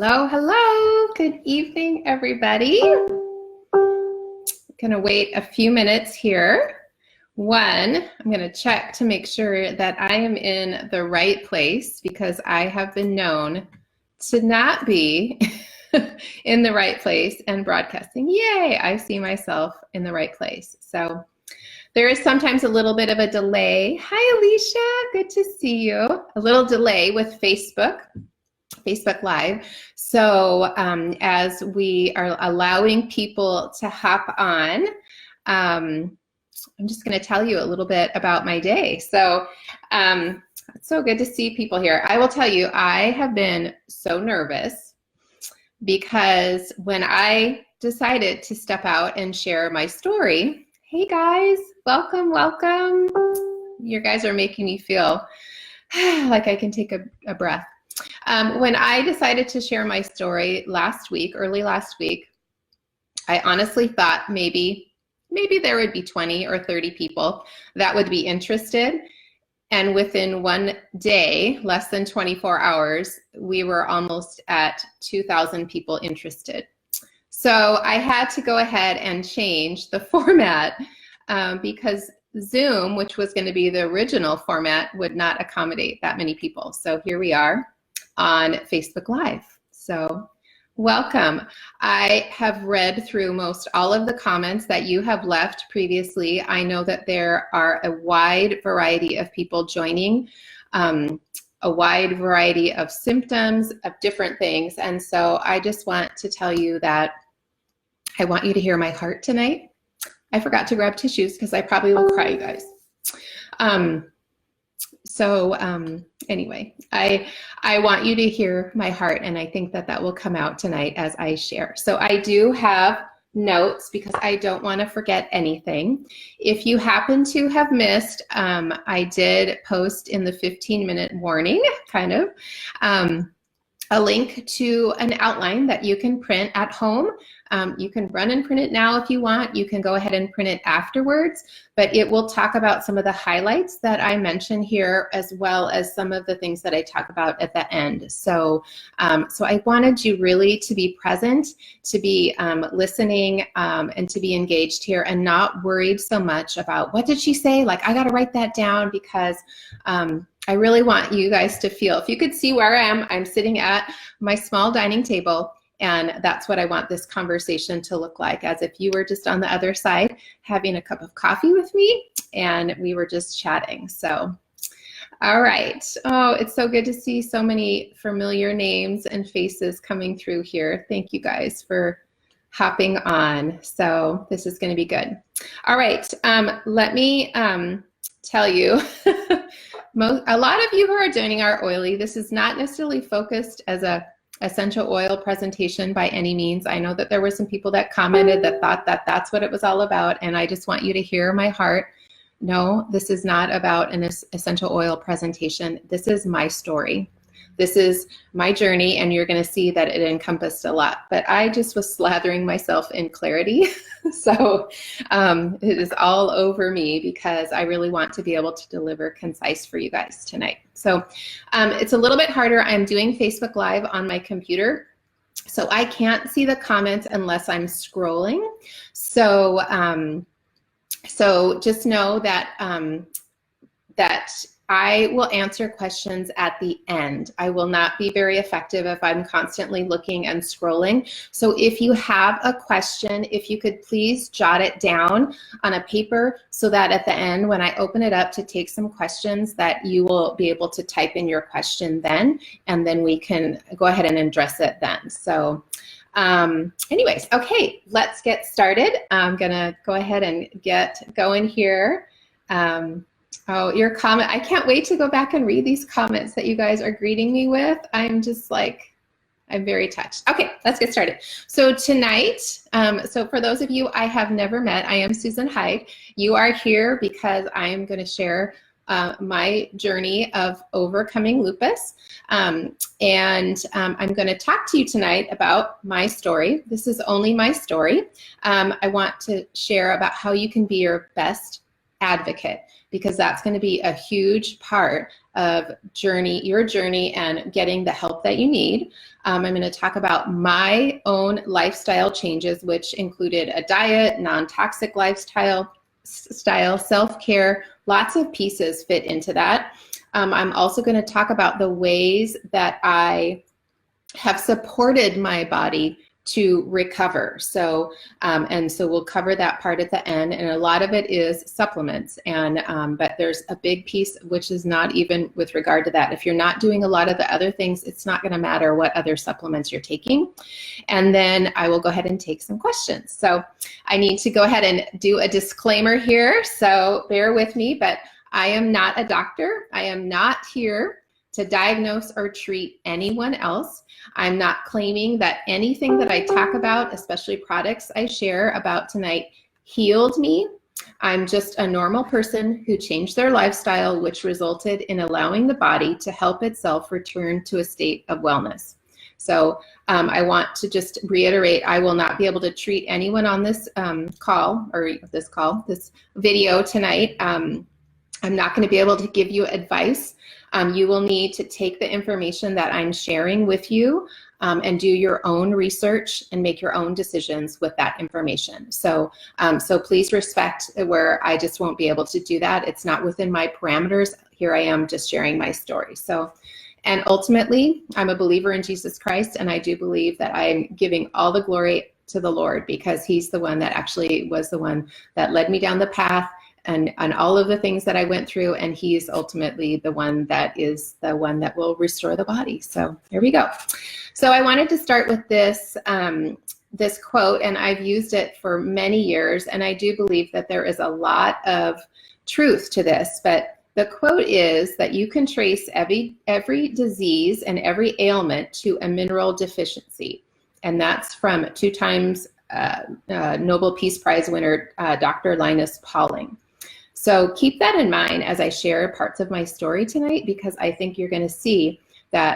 Hello, hello. Good evening, everybody. I'm gonna wait a few minutes here. One, I'm gonna check to make sure that I am in the right place because I have been known to not be in the right place and broadcasting. Yay, I see myself in the right place. So there is sometimes a little bit of a delay. Hi, Alicia, good to see you. A little delay with Facebook Live. So as we are allowing people to hop on, I'm just going to tell you a little bit about my day. So it's so good to see people here. I will tell you, I have been so nervous because when I decided to step out and share my story, hey guys, welcome, welcome. You guys are making me feel like I can take a breath. When I decided to share my story early last week, I honestly thought maybe there would be 20 or 30 people that would be interested. And within one day, less than 24 hours, we were almost at 2,000 people interested. So I had to go ahead and change the format because Zoom, which was going to be the original format, would not accommodate that many people. So here we are on Facebook Live. So welcome. I have read through most all of the comments that you have left previously. I know that there are a wide variety of people joining, a wide variety of symptoms of different things. And so I just want to tell you that I want you to hear my heart tonight. I forgot to grab tissues because I probably will cry, you guys. Anyway, I want you to hear my heart, and I think that will come out tonight as I share. So I do have notes because I don't want to forget anything. If you happen to have missed, I did post in the 15-minute warning, kind of, a link to an outline that you can print at home. You can run and print it now if you want. You can go ahead and print it afterwards, but it will talk about some of the highlights that I mention here, as well as some of the things that I talk about at the end. So I wanted you really to be present, to be listening, and to be engaged here and not worried so much about what did she say? Like, I got to write that down because I really want you guys to feel, if you could see where I am, I'm sitting at my small dining table, and that's what I want this conversation to look like, as if you were just on the other side having a cup of coffee with me and we were just chatting. So, all right. Oh, it's so good to see so many familiar names and faces coming through here. Thank you guys for hopping on. So this is going to be good. All right. Let me tell you, a lot of you who are joining are oily. This is not necessarily focused as a essential oil presentation by any means. I know that there were some people that commented that thought that that's what it was all about, and I just want you to hear my heart. No, this is not about an essential oil presentation. This is my story. This is my journey, and you're going to see that it encompassed a lot. But I just was slathering myself in clarity. So it is all over me because I really want to be able to deliver concise for you guys tonight. So it's a little bit harder. I'm doing Facebook Live on my computer, so I can't see the comments unless I'm scrolling. So just know that that I will answer questions at the end. I will not be very effective if I'm constantly looking and scrolling. So if you have a question, if you could please jot it down on a paper so that at the end, when I open it up to take some questions, that you will be able to type in your question then, and then we can go ahead and address it then. So anyways, okay, let's get started. I'm gonna go ahead and get going here. Oh, your comment. I can't wait to go back and read these comments that you guys are greeting me with. I'm just like, I'm very touched. Okay, let's get started. So tonight, so for those of you I have never met, I am Susan Hyde. You are here because I am going to share my journey of overcoming lupus. I'm going to talk to you tonight about my story. This is only my story. I want to share about how you can be your best advocate, because that's going to be a huge part of your journey and getting the help that you need. I'm going to talk about my own lifestyle changes, which included a diet, non-toxic lifestyle, self-care, lots of pieces fit into that. I'm also going to talk about the ways that I have supported my body to recover. So we'll cover that part at the end, and a lot of it is supplements. But there's a big piece which is not even with regard to that. If you're not doing a lot of the other things, it's not going to matter what other supplements you're taking. And then I will go ahead and take some questions. So I need to go ahead and do a disclaimer here. So bear with me, but I am not a doctor. I am not here to diagnose or treat anyone else. I'm not claiming that anything that I talk about, especially products I share about tonight, healed me. I'm just a normal person who changed their lifestyle, which resulted in allowing the body to help itself return to a state of wellness. So I want to just reiterate, I will not be able to treat anyone on this this video tonight. I'm not going to be able to give you advice. You will need to take the information that I'm sharing with you and do your own research and make your own decisions with that information. So please respect where I just won't be able to do that. It's not within my parameters. Here I am just sharing my story. And ultimately, I'm a believer in Jesus Christ, and I do believe that I'm giving all the glory to the Lord, because he's the one that actually was the one that led me down the path and all of the things that I went through, and he's ultimately the one that will restore the body. So here we go. So I wanted to start with this this quote, and I've used it for many years, and I do believe that there is a lot of truth to this, but the quote is that you can trace every disease and every ailment to a mineral deficiency. And that's from 2 times Nobel Peace Prize winner, Dr. Linus Pauling. So keep that in mind as I share parts of my story tonight, because I think you're going to see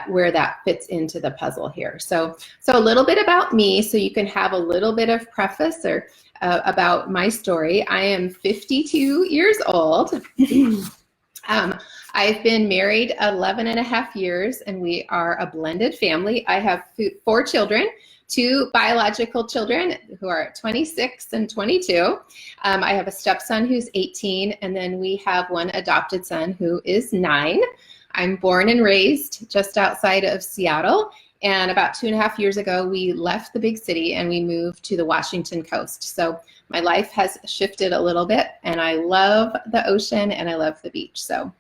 where that fits into the puzzle here. So a little bit about me, so you can have a little bit of preface or about my story. I am 52 years old. I've been married 11 and a half years, and we are a blended family. I have 4 children. 2 biological children who are 26 and 22. I have a stepson who's 18, and then we have 1 adopted son who is 9. I'm born and raised just outside of Seattle, and about 2.5 years ago, we left the big city and we moved to the Washington coast. So my life has shifted a little bit, and I love the ocean and I love the beach. So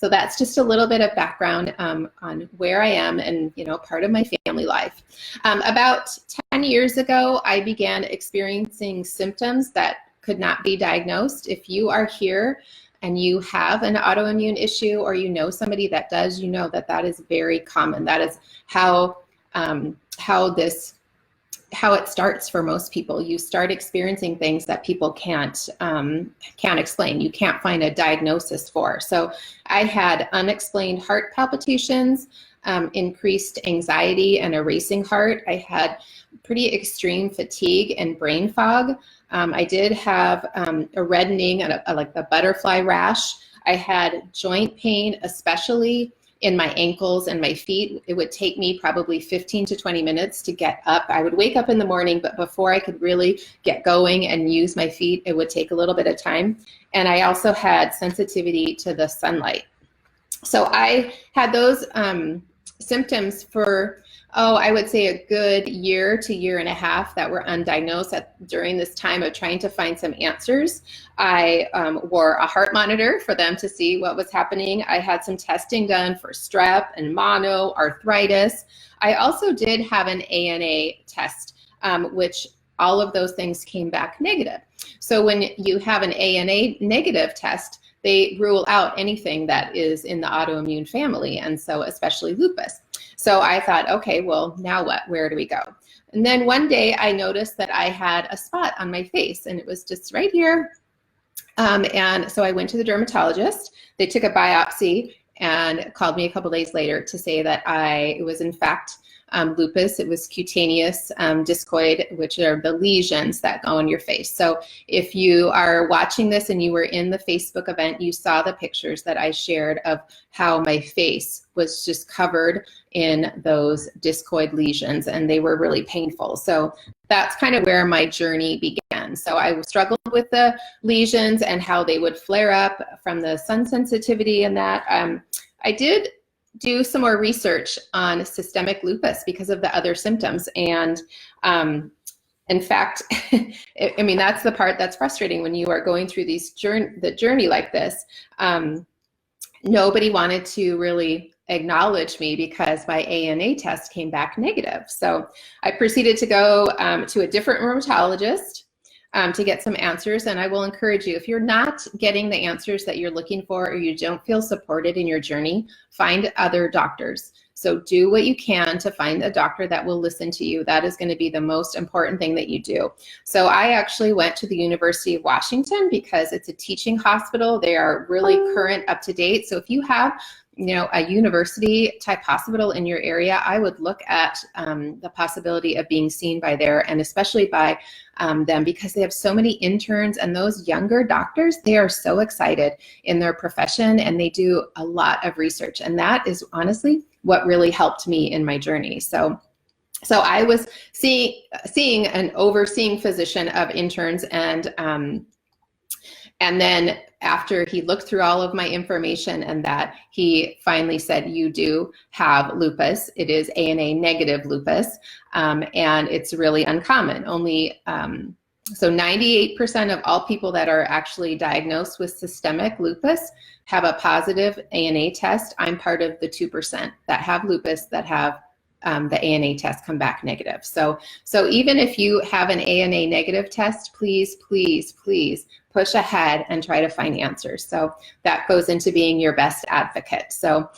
that's just a little bit of background on where I am and, part of my family life. About 10 years ago, I began experiencing symptoms that could not be diagnosed. If you are here and you have an autoimmune issue, or you know somebody that does, you know that is very common. That is how it starts for most people. You start experiencing things that people can't explain. You can't find a diagnosis for. So I had unexplained heart palpitations, increased anxiety and a racing heart. I had pretty extreme fatigue and brain fog. I did have a reddening and like the butterfly rash. I had joint pain, especially in my ankles and my feet. It would take me probably 15 to 20 minutes to get up. I would wake up in the morning, but before I could really get going and use my feet, it would take a little bit of time. And I also had sensitivity to the sunlight. So I had those symptoms for, I would say a good year to year and a half that were undiagnosed during this time of trying to find some answers. I wore a heart monitor for them to see what was happening. I had some testing done for strep and mono, arthritis. I also did have an ANA test, which all of those things came back negative. So when you have an ANA negative test, they rule out anything that is in the autoimmune family, and so especially lupus. So I thought, okay, well, now what? Where do we go? And then one day I noticed that I had a spot on my face, and it was just right here. And so I went to the dermatologist. They took a biopsy and called me a couple days later to say that it was in fact lupus. It was cutaneous discoid, which are the lesions that go on your face. So if you are watching this and you were in the Facebook event, you saw the pictures that I shared of how my face was just covered in those discoid lesions, and they were really painful. So that's kind of where my journey began. So I struggled with the lesions and how they would flare up from the sun sensitivity and that. I did do some more research on systemic lupus because of the other symptoms. And in fact, I mean, that's the part that's frustrating when you are going through the journey like this. Nobody wanted to really acknowledge me because my ANA test came back negative. So I proceeded to go to a different rheumatologist to get some answers. And I will encourage you, if you're not getting the answers that you're looking for, or you don't feel supported in your journey, find other doctors. So do what you can to find a doctor that will listen to you. That is going to be the most important thing that you do. So I actually went to the University of Washington because it's a teaching hospital. They are really current, up to date. So if you have a university type hospital in your area, I would look at the possibility of being seen by there, and especially by them, because they have so many interns, and those younger doctors, they are so excited in their profession and they do a lot of research. And that is honestly what really helped me in my journey. So I was seeing an overseeing physician of interns, and then after he looked through all of my information and that, he finally said, you do have lupus. It is ANA negative lupus, and it's really uncommon. Only, so 98% of all people that are actually diagnosed with systemic lupus have a positive ANA test. I'm part of the 2% that have lupus that have the ANA test come back negative. So even if you have an ANA negative test, please, please, please push ahead and try to find answers. So that goes into being your best advocate. So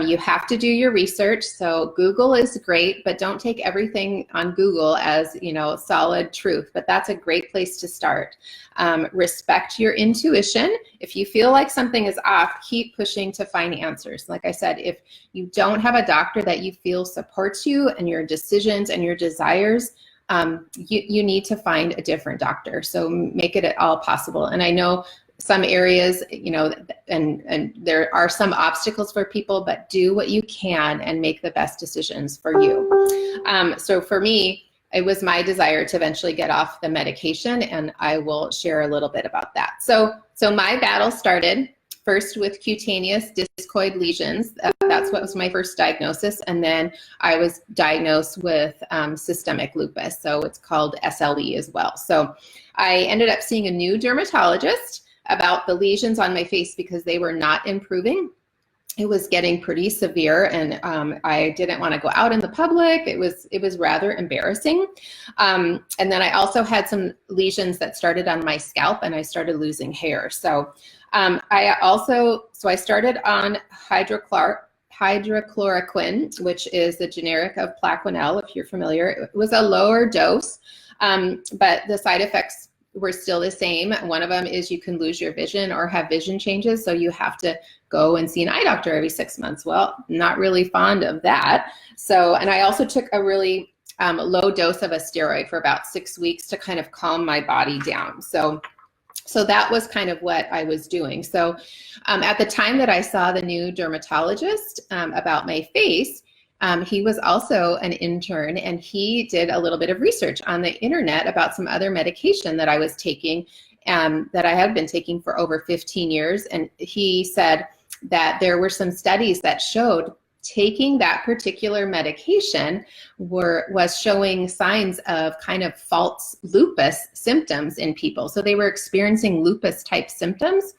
you have to do your research. So Google is great, but don't take everything on Google as solid truth, but that's a great place to start. Respect your intuition. If you feel like something is off, keep pushing to find answers. Like I said, if you don't have a doctor that you feel supports you and your decisions and your desires, you need to find a different doctor. So make it at all possible. And I know some areas, and there are some obstacles for people, but do what you can and make the best decisions for you. So for me, it was my desire to eventually get off the medication, and I will share a little bit about that. So my battle started first with cutaneous discoid lesions. That's what was my first diagnosis. And then I was diagnosed with systemic lupus. So it's called SLE as well. So I ended up seeing a new dermatologist about the lesions on my face because they were not improving. It was getting pretty severe, and I didn't want to go out in the public. It was rather embarrassing. And then I also had some lesions that started on my scalp, and I started losing hair. So I started on hydrochloroquine, which is the generic of Plaquenil, if you're familiar. It was a lower dose, but the side effects were still the same. One of them is you can lose your vision or have vision changes, so you have to go and see an eye doctor every 6 months. Well, not really fond of that. So, and I also took a really low dose of a steroid for about 6 weeks to kind of calm my body down. So that was kind of what I was doing. So at the time that I saw the new dermatologist about my face, he was also an intern, and he did a little bit of research on the internet about some other medication that I was taking, that I had been taking for over 15 years. And he said that there were some studies that showed taking that particular medication was showing signs of kind of false lupus symptoms in people. So they were experiencing lupus type symptoms,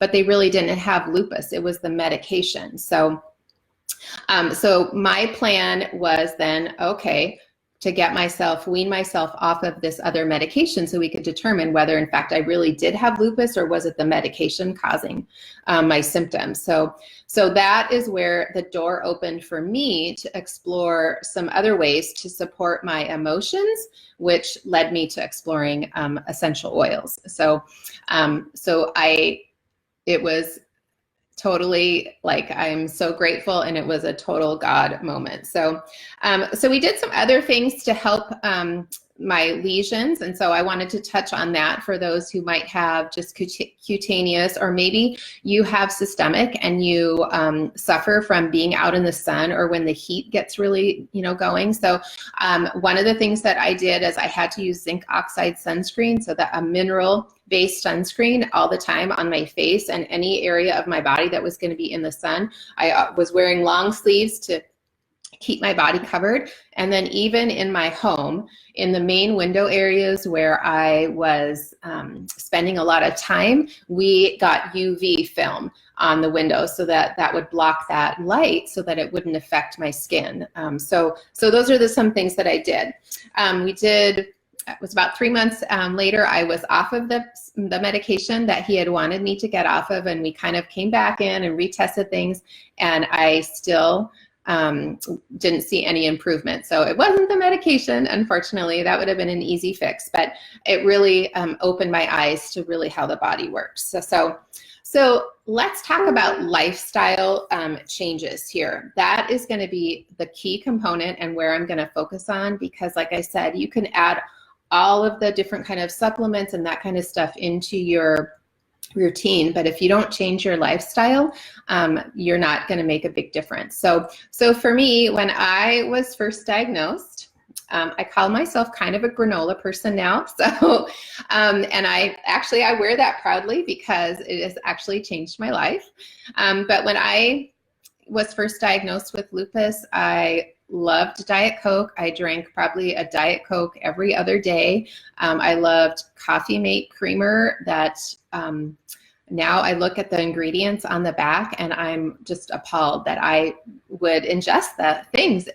but they really didn't have lupus. It was the medication. So my plan was then, okay, to wean myself off of this other medication so we could determine whether in fact I really did have lupus, or was it the medication causing my symptoms. So that is where the door opened for me to explore some other ways to support my emotions, which led me to exploring essential oils. It was totally, like, I'm so grateful, and it was a total God moment. So, so we did some other things to help my lesions, and so I wanted to touch on that for those who might have just cutaneous, or maybe you have systemic and you suffer from being out in the sun or when the heat gets really, going. So one of the things that I did is I had to use zinc oxide sunscreen, so that a mineral-based sunscreen all the time on my face and any area of my body that was going to be in the sun. I was wearing long sleeves to keep my body covered. And then even in my home, in the main window areas where I was spending a lot of time, we got UV film on the windows so that would block that light so that it wouldn't affect my skin. So those are some things that I did. It was about 3 months later, I was off of the medication that he had wanted me to get off of, and we kind of came back in and retested things, and I still didn't see any improvement. So it wasn't the medication, unfortunately. That would have been an easy fix, but it really opened my eyes to really how the body works. So let's talk about lifestyle changes here. That is going to be the key component and where I'm going to focus on, because like I said, you can add all of the different kind of supplements and that kind of stuff into your routine, but if you don't change your lifestyle, you're not going to make a big difference. So for me, when I was first diagnosed, I call myself kind of a granola person now. So, and I wear that proudly because it has actually changed my life. But when I was first diagnosed with lupus, I loved Diet Coke. I drank probably a Diet Coke every other day. I loved Coffee Mate creamer that now I look at the ingredients on the back and I'm just appalled that I would ingest the things,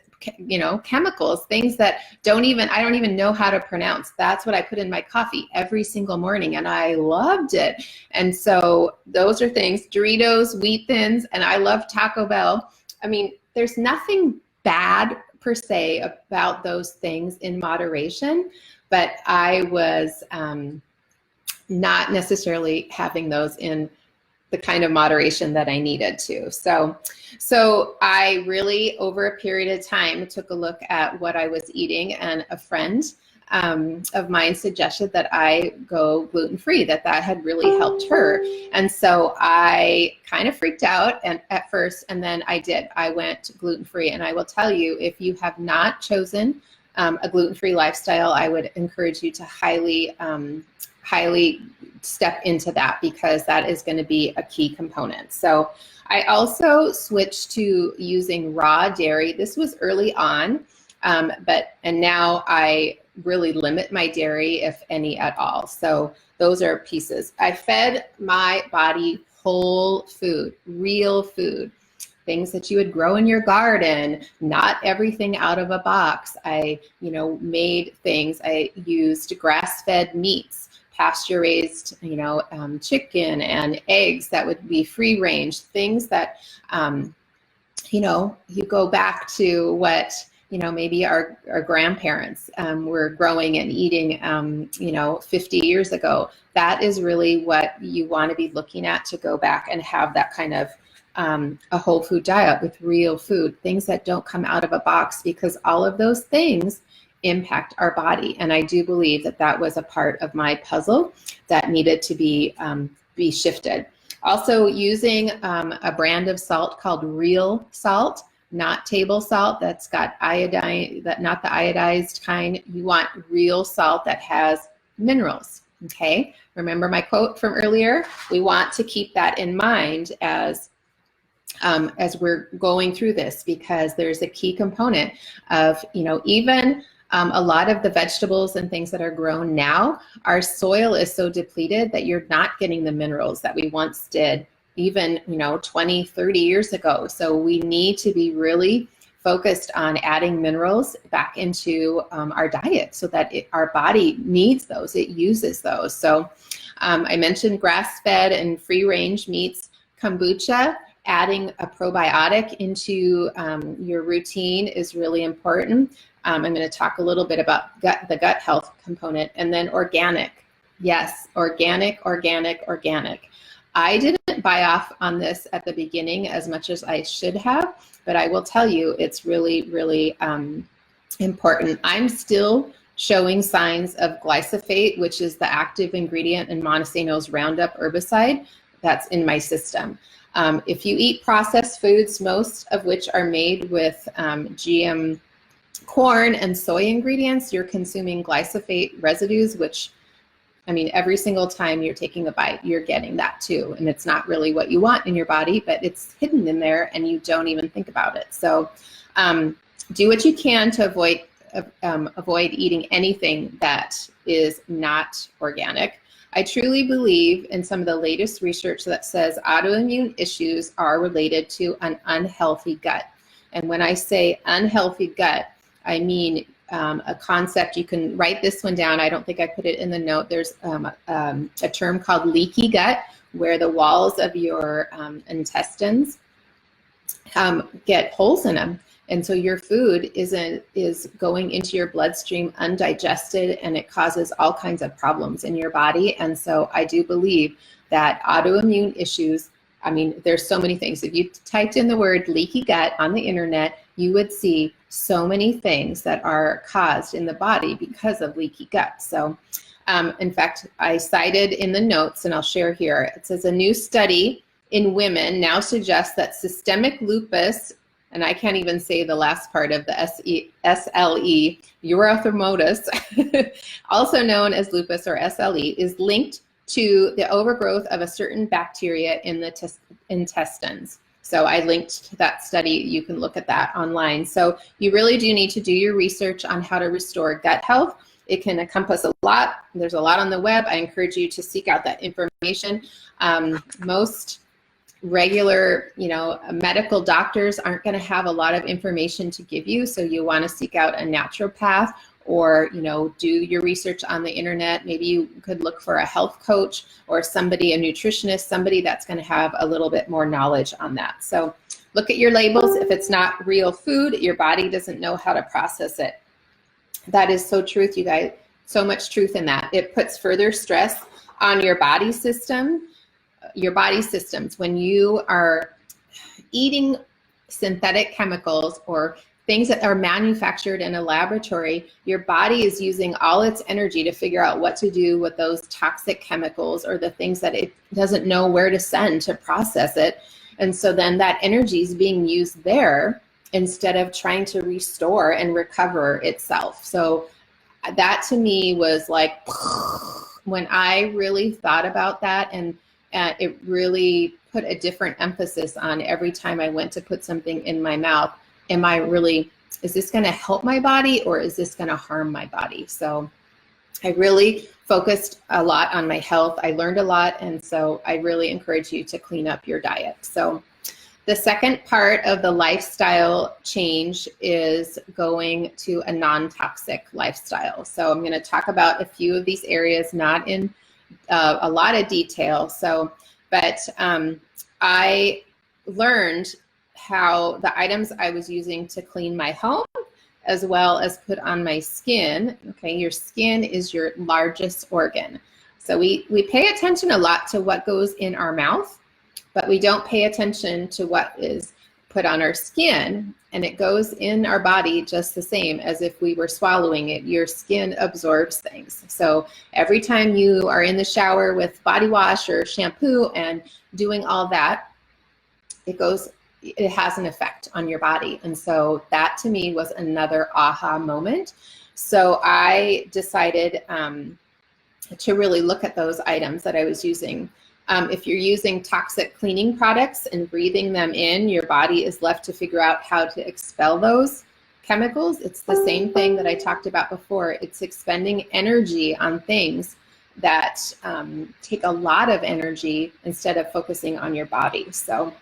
chemicals, things that I don't even know how to pronounce. That's what I put in my coffee every single morning, and I loved it. And so those are things, Doritos, Wheat Thins, and I love Taco Bell. I mean, there's nothing bad per se about those things in moderation, but I was not necessarily having those in the kind of moderation that I needed to. So I really, over a period of time, took a look at what I was eating, and a friend of mine suggested that I go gluten-free, that had really helped her. And so I kind of freaked out at first, and then I went gluten-free. And I will tell you, if you have not chosen a gluten-free lifestyle, I would encourage you to highly step into that, because that is going to be a key component. So I also switched to using raw dairy. This was early on, and now I really limit my dairy, if any at all. So those are pieces. I fed my body whole food, real food, things that you would grow in your garden, not everything out of a box. I, made things. I used grass-fed meats, pasture-raised, chicken and eggs that would be free range, things that, you go back to what, maybe our grandparents were growing and eating, 50 years ago. That is really what you want to be looking at, to go back and have that kind of a whole food diet with real food, things that don't come out of a box, because all of those things impact our body. And I do believe that was a part of my puzzle that needed to be shifted. Also using a brand of salt called real salt, not table salt that's got iodine, not the iodized kind. You want real salt that has minerals, okay? Remember my quote from earlier? We want to keep that in mind as we're going through this, because there's a key component of, even a lot of the vegetables and things that are grown now, our soil is so depleted that you're not getting the minerals that we once did, even 20, 30 years ago. So we need to be really focused on adding minerals back into our diet, so that our body needs those, it uses those. So I mentioned grass-fed and free-range meats, kombucha. Adding a probiotic into your routine is really important. I'm going to talk a little bit about the gut health component, and then organic. Yes, organic. I didn't buy off on this at the beginning as much as I should have, but I will tell you it's really, really important. I'm still showing signs of glyphosate, which is the active ingredient in Monsanto's Roundup herbicide that's in my system. If you eat processed foods, most of which are made with GM corn and soy ingredients, you're consuming glyphosate residues, which, I mean, every single time you're taking a bite, you're getting that too. And it's not really what you want in your body, but it's hidden in there and you don't even think about it. So do what you can to avoid eating anything that is not organic. I truly believe in some of the latest research that says autoimmune issues are related to an unhealthy gut. And when I say unhealthy gut, I mean a concept. You can write this one down. I don't think I put it in the note. There's a term called leaky gut, where the walls of your intestines get holes in them. And so your food is going into your bloodstream undigested, and it causes all kinds of problems in your body. And so I do believe that autoimmune issues, I mean, there's so many things. If you typed in the word leaky gut on the internet, you would see so many things that are caused in the body because of leaky gut. So in fact, I cited in the notes, and I'll share here, it says a new study in women now suggests that systemic lupus, and I can't even say the last part of the SLE, erytheromatous, also known as lupus or SLE, is linked to the overgrowth of a certain bacteria in the intestines. So I linked to that study. You can look at that online. So you really do need to do your research on how to restore gut health. It can encompass a lot. There's a lot on the web. I encourage you to seek out that information. Most regular, medical doctors aren't going to have a lot of information to give you. So you want to seek out a naturopath, or, do your research on the internet. Maybe you could look for a health coach or somebody, a nutritionist, somebody that's going to have a little bit more knowledge on that. So look at your labels. If it's not real food, your body doesn't know how to process it. That is so truth, you guys. So much truth in that. It puts further stress on your body system. Your body systems, when you are eating synthetic chemicals or things that are manufactured in a laboratory, your body is using all its energy to figure out what to do with those toxic chemicals or the things that it doesn't know where to send to process it. And so then that energy is being used there instead of trying to restore and recover itself. So that to me was like, when I really thought about that, and it really put a different emphasis on every time I went to put something in my mouth. Is this going to help my body, or is this going to harm my body? So I really focused a lot on my health. I learned a lot. And so I really encourage you to clean up your diet. So the second part of the lifestyle change is going to a non-toxic lifestyle. So I'm going to talk about a few of these areas, not in a lot of detail. But I learned how the items I was using to clean my home, as well as put on my skin. Okay, your skin is your largest organ. So we pay attention a lot to what goes in our mouth, but we don't pay attention to what is put on our skin, and it goes in our body just the same as if we were swallowing it. Your skin absorbs things. So every time you are in the shower with body wash or shampoo and doing all that, it has an effect on your body. And so that to me was another aha moment. So I decided to really look at those items that I was using. If you're using toxic cleaning products and breathing them in, your body is left to figure out how to expel those chemicals. It's the same thing that I talked about before. It's expending energy on things that take a lot of energy instead of focusing on your body. So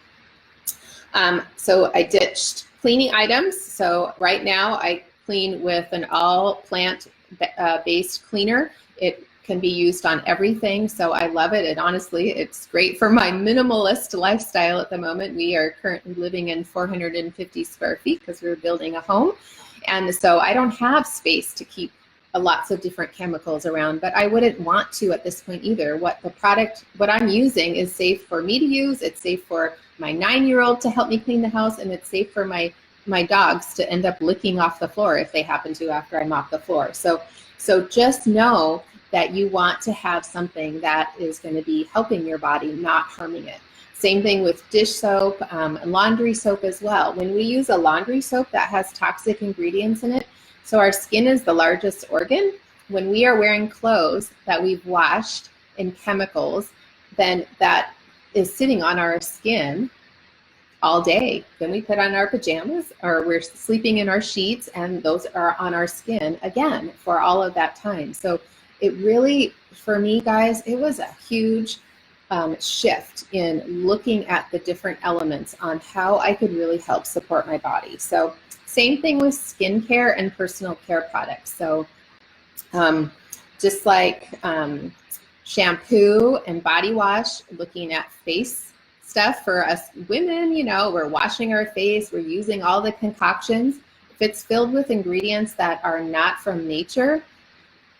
I ditched cleaning items. So right now I clean with an all plant-based cleaner. It can be used on everything, so I love it. And honestly, it's great for my minimalist lifestyle at the moment. We are currently living in 450 square feet because we're building a home. And so I don't have space to keep lots of different chemicals around, but I wouldn't want to at this point either. What I'm using is safe for me to use. It's safe for my 9-year-old to help me clean the house, and it's safe for my dogs to end up licking off the floor if they happen to after I mop the floor. So just know that you want to have something that is going to be helping your body, not harming it. Same thing with dish soap, laundry soap as well. When we use a laundry soap that has toxic ingredients in it, so our skin is the largest organ. When we are wearing clothes that we've washed in chemicals, then that is sitting on our skin all day. Then we put on our pajamas, or we're sleeping in our sheets, and those are on our skin again for all of that time. So it really, for me, guys, it was a huge shift in looking at the different elements on how I could really help support my body. So same thing with skincare and personal care products. So just like shampoo and body wash, looking at face stuff for us women, you know, we're washing our face, we're using all the concoctions. If it's filled with ingredients that are not from nature,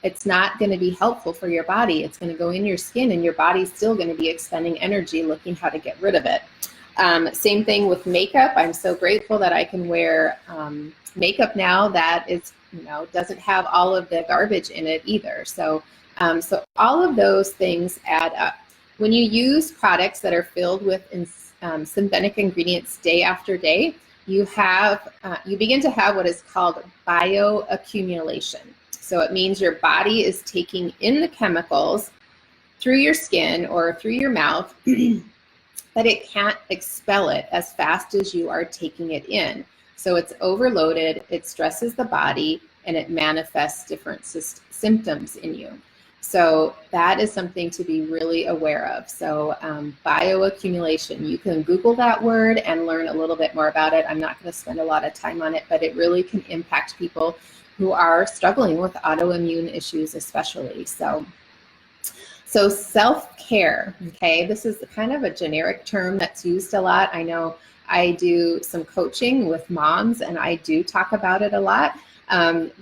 it's not going to be helpful for your body. It's going to go in your skin, and your body's still going to be expending energy looking how to get rid of it. Same thing with makeup. I'm so grateful that I can wear makeup now that is, you know, doesn't have all of the garbage in it either. So all of those things add up. When you use products that are filled with synthetic ingredients day after day, you begin to have what is called bioaccumulation. So it means your body is taking in the chemicals through your skin or through your mouth, but it can't expel it as fast as you are taking it in. So it's overloaded, it stresses the body, and it manifests different symptoms in you. So that is something to be really aware of. So bioaccumulation, you can Google that word and learn a little bit more about it. I'm not going to spend a lot of time on it, but it really can impact people who are struggling with autoimmune issues especially. So self-care, okay, this is kind of a generic term that's used a lot. I know I do some coaching with moms, and I do talk about it a lot,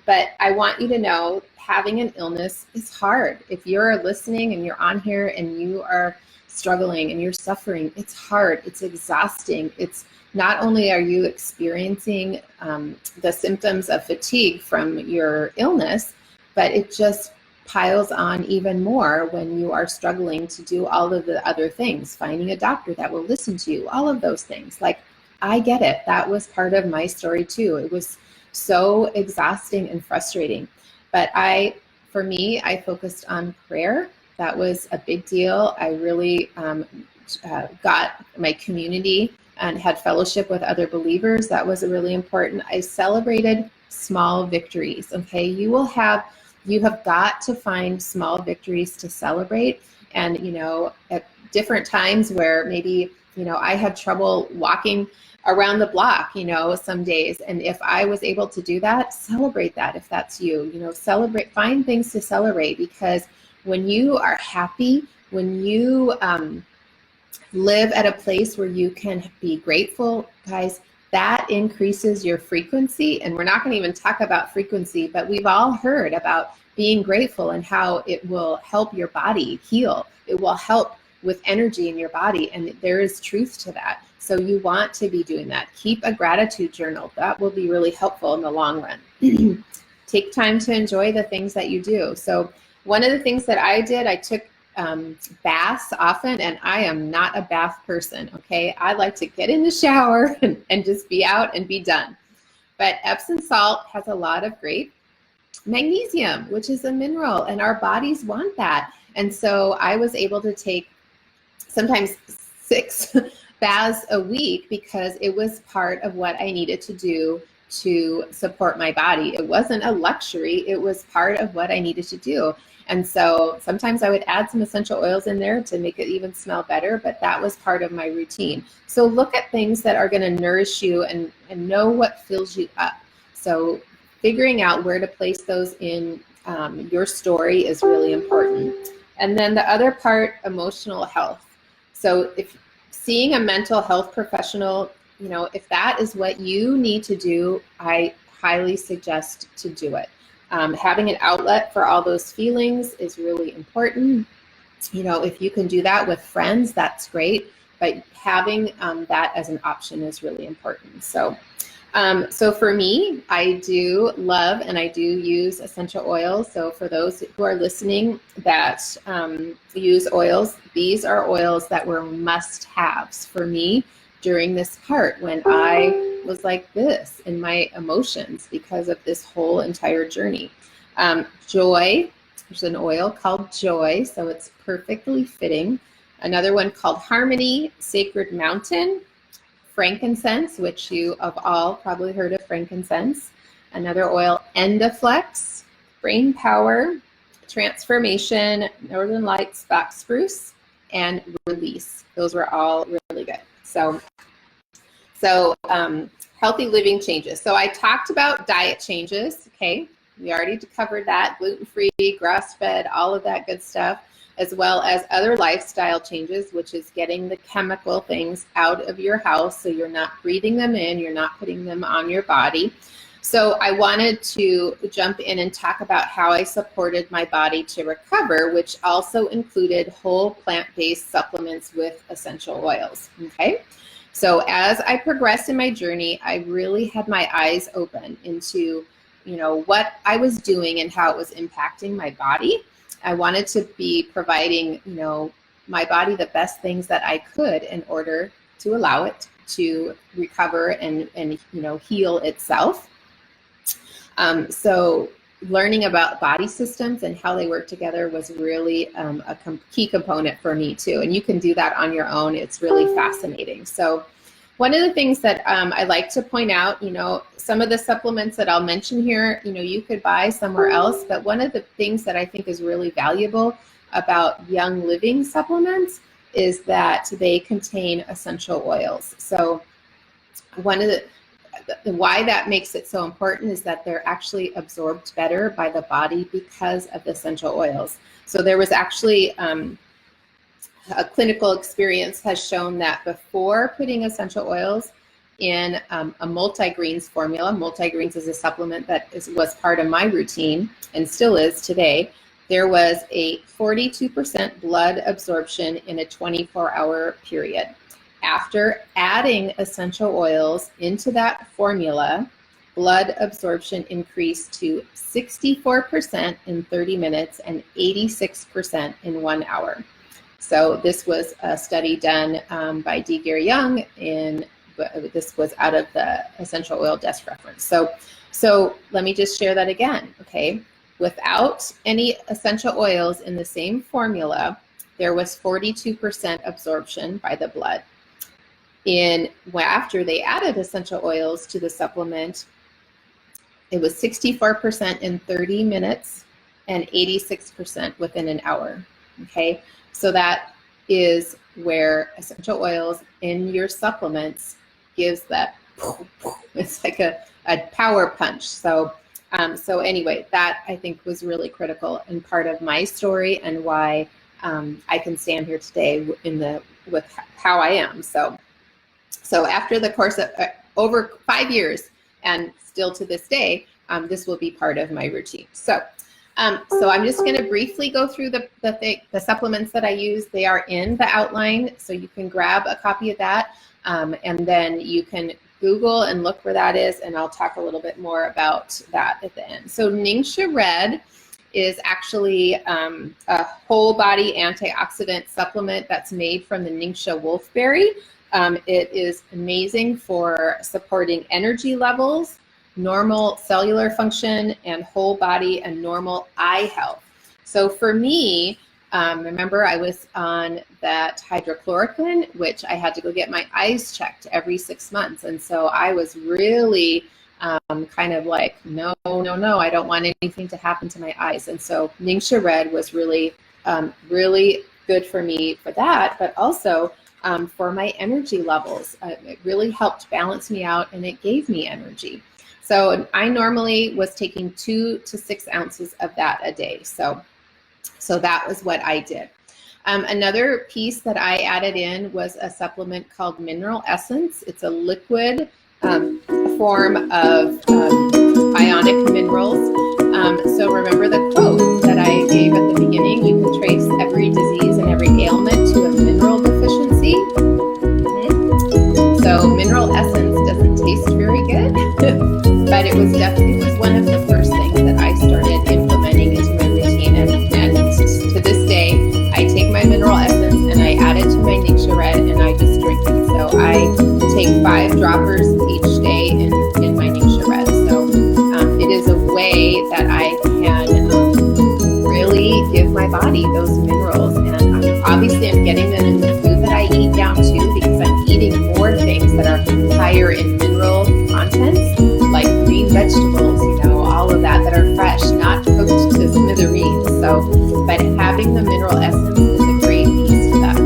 but I want you to know having an illness is hard. If you're listening and you're on here and you are struggling and you're suffering, it's hard, it's exhausting. It's not only are you experiencing the symptoms of fatigue from your illness, but it just piles on even more when you are struggling to do all of the other things, finding a doctor that will listen to you, all of those things. Like, I get it. That was part of my story too. It was so exhausting and frustrating. But for me, I focused on prayer. That was a big deal. I really got my community and had fellowship with other believers. That was really important. I celebrated small victories. Okay, you have got to find small victories to celebrate. And, you know, at different times where maybe, you know, I had trouble walking around the block, you know, some days. And if I was able to do that, celebrate that if that's you. You know, celebrate, find things to celebrate, because when you are happy, when you live at a place where you can be grateful, guys, that increases your frequency. And we're not going to even talk about frequency, but we've all heard about being grateful and how it will help your body heal. It will help with energy in your body, and there is truth to that. So you want to be doing that. Keep a gratitude journal. That will be really helpful in the long run. Take time to enjoy the things that you do. So one of the things that I did, I took baths often, and I am not a bath person, okay? I like to get in the shower and just be out and be done. But Epsom salt has a lot of great magnesium, which is a mineral, and our bodies want that. And so I was able to take sometimes 6 baths a week because it was part of what I needed to do to support my body. It wasn't a luxury, it was part of what I needed to do. And so sometimes I would add some essential oils in there to make it even smell better, but that was part of my routine. So look at things that are going to nourish you and know what fills you up. So figuring out where to place those in your story is really important. And then the other part, emotional health. So if seeing a mental health professional, you know, if that is what you need to do, I highly suggest to do it. Having an outlet for all those feelings is really important. You know, if you can do that with friends, that's great. But having that as an option is really important. So for me, I do love and I do use essential oils. So for those who are listening that use oils, these are oils that were must-haves for me during this part when I was like this in my emotions because of this whole entire journey. Joy, there's an oil called Joy, so it's perfectly fitting. Another one called Harmony, Sacred Mountain, frankincense, which you have all probably heard of frankincense. Another oil, Endoflex, Brain Power, Transformation, Northern Lights, Box Spruce, and Release. Those were all really good. So healthy living changes. So I talked about diet changes, okay? We already covered that, gluten-free, grass-fed, all of that good stuff, as well as other lifestyle changes, which is getting the chemical things out of your house so you're not breathing them in, you're not putting them on your body. So I wanted to jump in and talk about how I supported my body to recover, which also included whole plant-based supplements with essential oils, okay? So as I progressed in my journey, I really had my eyes open into, you know, what I was doing and how it was impacting my body. I wanted to be providing, you know, my body the best things that I could in order to allow it to recover and you know, heal itself. So learning about body systems and how they work together was really a key component for me too. And you can do that on your own. It's really fascinating. So one of the things that I like to point out, you know, some of the supplements that I'll mention here, you know, you could buy somewhere else, but one of the things that I think is really valuable about Young Living supplements is that they contain essential oils. So one of why that makes it so important is that they're actually absorbed better by the body because of the essential oils. So there was actually a clinical experience has shown that before putting essential oils in a multi-greens formula, multi-greens is a supplement that was part of my routine and still is today, there was a 42% blood absorption in a 24-hour period. After adding essential oils into that formula, blood absorption increased to 64% in 30 minutes and 86% in 1 hour. So this was a study done by D. Gary Young, this was out of the Essential Oil Desk Reference. So let me just share that again, okay? Without any essential oils in the same formula, there was 42% absorption by the blood. After they added essential oils to the supplement, it was 64% in 30 minutes and 86% within an hour, okay? So that is where essential oils in your supplements gives that, it's like a power punch. So anyway, that I think was really critical and part of my story and why I can stand here today with how I am. So after the course of over 5 years and still to this day, this will be part of my routine. So I'm just going to briefly go through the supplements that I use. They are in the outline, so you can grab a copy of that, and then you can Google and look where that is, and I'll talk a little bit more about that at the end. So Ningxia Red is actually a whole body antioxidant supplement that's made from the Ningxia wolfberry. It is amazing for supporting energy levels, normal cellular function, and whole body and normal eye health. So for me, remember I was on that hydrochloroquine, which I had to go get my eyes checked every 6 months. And so I was really kind of like, no, I don't want anything to happen to my eyes. And so Ningxia Red was really, really good for me for that, but also for my energy levels. It really helped balance me out and it gave me energy. So I normally was taking 2 to 6 ounces of that a day. So that was what I did. Another piece that I added in was a supplement called Mineral Essence. It's a liquid form of ionic minerals. So remember the quote that I gave at the beginning, you can trace every disease and every ailment to a mineral deficiency. So mineral essence doesn't taste very good, but it was one of the first things that I started implementing into my routine. And to this day, I take my mineral essence and I add it to my Ningxia Red and I just drink it. So I take 5 droppers each day in my Ningxia Red. So it is a way that I can really give my body those minerals. And obviously I'm getting them in the food that I eat down too, because I'm eating more things that are higher in mineral contents, like green vegetables, all of that are fresh, not cooked to smithereens. So, but having the mineral essence is a great piece to that.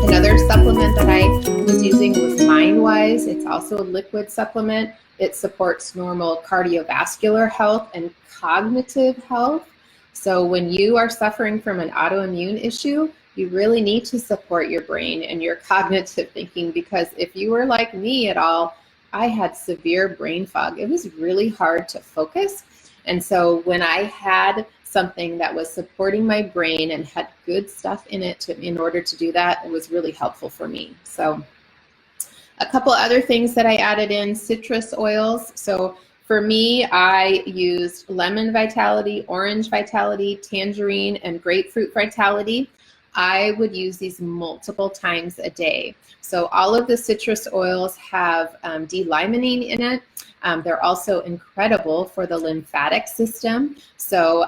Another supplement that I was using was MindWise. It's also a liquid supplement. It supports normal cardiovascular health and cognitive health. So when you are suffering from an autoimmune issue, you really need to support your brain and your cognitive thinking, because if you were like me at all, I had severe brain fog. It was really hard to focus. And so when I had something that was supporting my brain and had good stuff in it in order to do that, it was really helpful for me. So a couple other things that I added in, citrus oils. So for me, I used lemon vitality, orange vitality, tangerine, and grapefruit vitality. I would use these multiple times a day. So all of the citrus oils have D-limonene in it. They're also incredible for the lymphatic system. So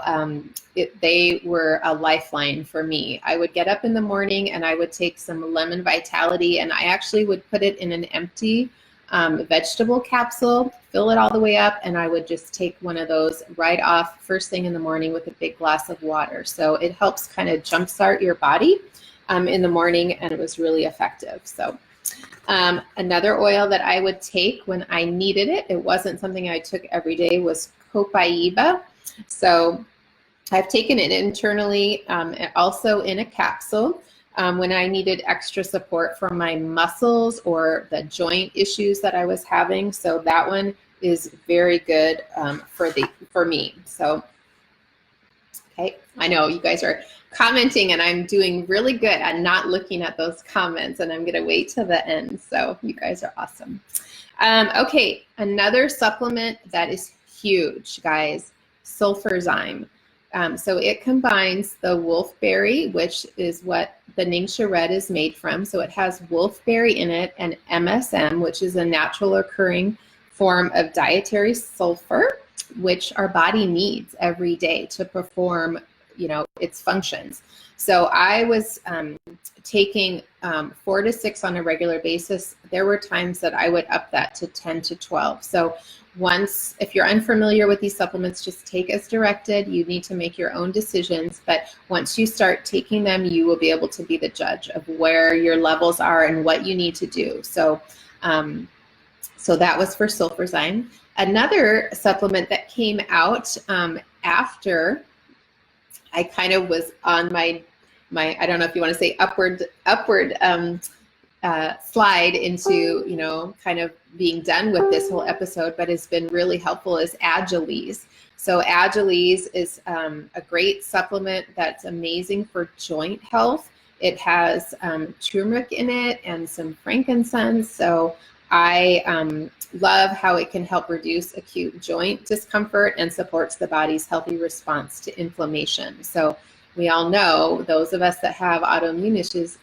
they were a lifeline for me. I would get up in the morning and I would take some lemon vitality, and I actually would put it in an empty vegetable capsule, fill it all the way up, and I would just take one of those right off first thing in the morning with a big glass of water. So it helps kind of jumpstart your body in the morning, and it was really effective. So another oil that I would take when I needed it, it wasn't something I took every day, was Copaiba. So I've taken it internally, also in a capsule. When I needed extra support for my muscles or the joint issues that I was having. So that one is very good for me. So, okay, I know you guys are commenting and I'm doing really good at not looking at those comments, and I'm gonna wait till the end. So you guys are awesome. Okay, another supplement that is huge, guys, Sulfurzyme. So it combines the wolfberry, which is what the Ningxia Red is made from. So it has wolfberry in it, and MSM, which is a natural occurring form of dietary sulfur, which our body needs every day to perform, its functions. So I was taking 4 to 6 on a regular basis. There were times that I would up that to 10 to 12. So if you're unfamiliar with these supplements, just take as directed. You need to make your own decisions, but once you start taking them, you will be able to be the judge of where your levels are and what you need to do. So, so that was for Sulfurzyme. Another supplement that came out after I kind of was on my I don't know if you want to say upward slide into, kind of being done with this whole episode, but it's been really helpful, is Agiles. So Agiles is a great supplement that's amazing for joint health. It has turmeric in it and some frankincense. So I love how it can help reduce acute joint discomfort and supports the body's healthy response to inflammation. So we all know, those of us that have autoimmune issues,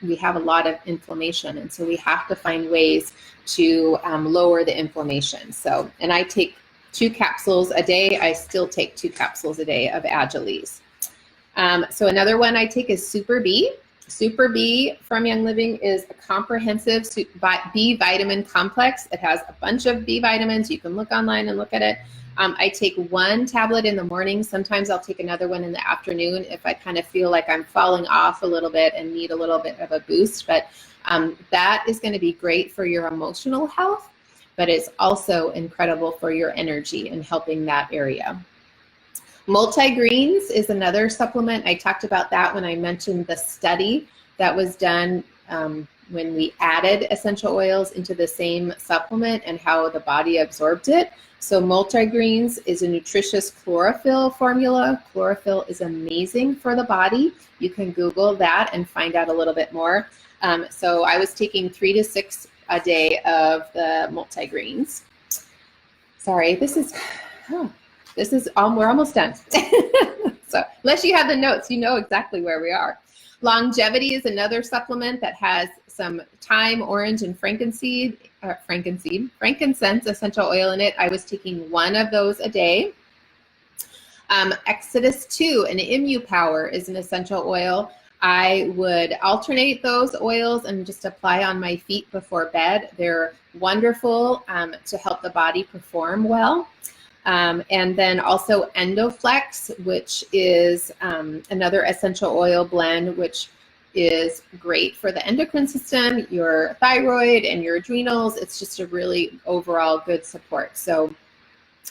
we have a lot of inflammation, and so we have to find ways to lower the inflammation. So, and I take 2 capsules a day. I still take 2 capsules a day of Agiles. So another one I take is Super B. Super B from Young Living is a comprehensive B vitamin complex. It has a bunch of B vitamins. You can look online and look at it. I take 1 tablet in the morning. Sometimes I'll take another one in the afternoon if I kind of feel like I'm falling off a little bit and need a little bit of a boost. But that is going to be great for your emotional health, but it's also incredible for your energy and helping that area. Multigreens is another supplement. I talked about that when I mentioned the study that was done when we added essential oils into the same supplement and how the body absorbed it. So multigreens is a nutritious chlorophyll formula. Chlorophyll is amazing for the body. You can Google that and find out a little bit more. So I was taking 3 to 6 a day of the multigreens. Sorry, we're almost done. So unless you have the notes, you know exactly where we are. Longevity is another supplement that has some thyme, orange, and frankincense essential oil in it. I was taking 1 of those a day. Exodus 2 and Immu Power is an essential oil. I would alternate those oils and just apply on my feet before bed. They're wonderful to help the body perform well. And then also Endoflex, which is another essential oil blend, which is great for the endocrine system, your thyroid, and your adrenals. It's just a really overall good support. So,